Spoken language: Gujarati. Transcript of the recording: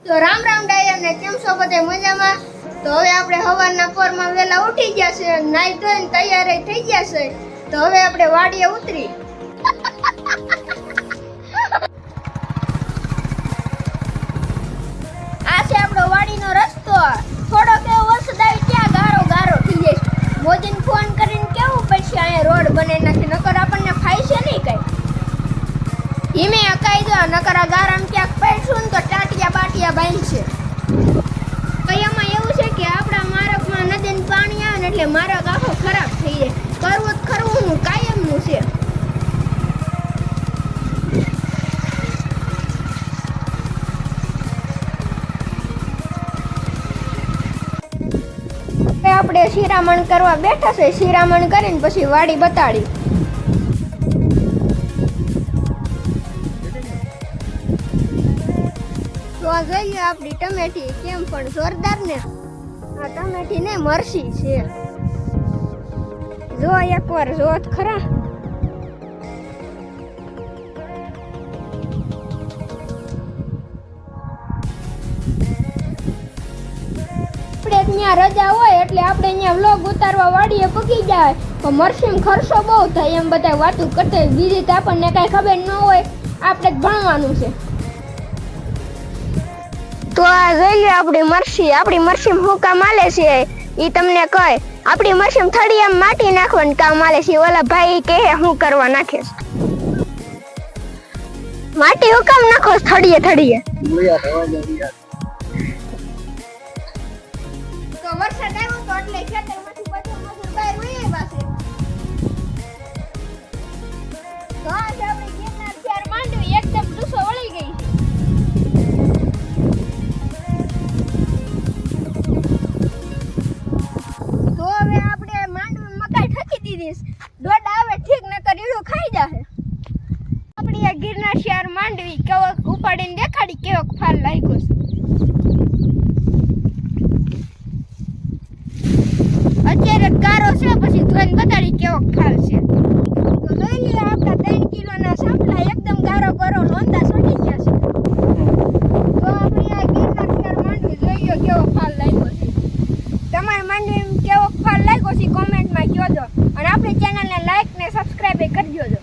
તો રામ રામ ડાયર ને કેમ છો બધે મજામાં? તો હવે આપણે સવારના પોરમાં વહેલા ઉઠી ગયા છે, નાઈ ધોઈને તૈયાર થઈ ગયા છે. તો હવે આપણે વાડીએ ઉતરી. આ છે આપણો વાડીનો રસ્તો. થોડો કેવો વરસાદ આવી ત્યાં ગારો ગારો થઈ જાય. મોદીને ફોન કરીને કેવું પડશે અહીંયા રોડ બને નાખી, નકર આપણને ફાય છે નહીં કઈ. હિમે અકાઈ દો, નકર આ ગારામાં ક્યાંક પડશું ને તો ટાટિયા બાટિયા બાંધશે. તો એમાં એવું છે કે આપણા મારકમાં નદીનું પાણી આવે ને એટલે મારક આખો ખરાબ થઈ જાય. કરવું જ ખરવું હું કાયમનું છે. આપણે શિરામણ કરવા બેઠા છે. શિરામણ કરીને પછી વાડી બતાડી. તો આ જોઈએ આપણી ટમેટી કેમ પણ જોરદાર ને. આ ટમેટી ને મરસી છે. જો એકવાર જોત ખરા. ત્યાં રજા હોય એટલે આપણે અહીંયા વ્લોગ ઉતારવા વાડીએ પકી જાય. તો મરસીમ ખર્ચો બહુ થાય એમ બધા વાતું કરતા. બીજી તો આપણને કઈ ખબર ન હોય, આપણે જ ભણવાનું છે. તો આ જોઈ લો આપણી મરસી હું કામ આલે છે ઈ તમને કહે. આપણી મરસી થળિયામાં માટી નાખવાનું કામ આલે છે. ઓલા ભાઈ કહે હું કરવા નાખે છે માટી. હું કામ નાખો થળિયે તો વરસાદ આવ્યો તો એટલે ખેતરમાંથી બધું મજૂર બહાર વહી આવ્યા છે. તો આજ આપણે ગિરનાર ચાર માંડવી એકદમ ડૂસો વળી ગઈ છે. તો હવે આપણે માંડવી મકાઈ ઠકી દીધી. દોડ આવે ઠીક નકર ઈડું ખાઈ જાહે. આપણી આ ગિરનાર ચાર માંડવી કેવક ઉપાડીને દેખાડી કેવક ફાલ લાગ્યો છે. અત્યારે ગારો છે, પછી ધોઈને બતાડી કેવોક ફાલ છે. તો જોઈ લઈએ આપણા 3 કિલોના સાંપલા એકદમ ગારો ગારો લોંદા છોડી ગયા છે. તો આપણે આ ગિરનાર ચાર માંડવી જોઈએ કેવો ફાલ લાગ્યો છે. તમારી માંડવી કેવો ફાલ લાગ્યો છે કોમેન્ટમાં કહેજો. અને આપણી ચેનલને લાઈક ને સબસ્ક્રાઇબ કરજો.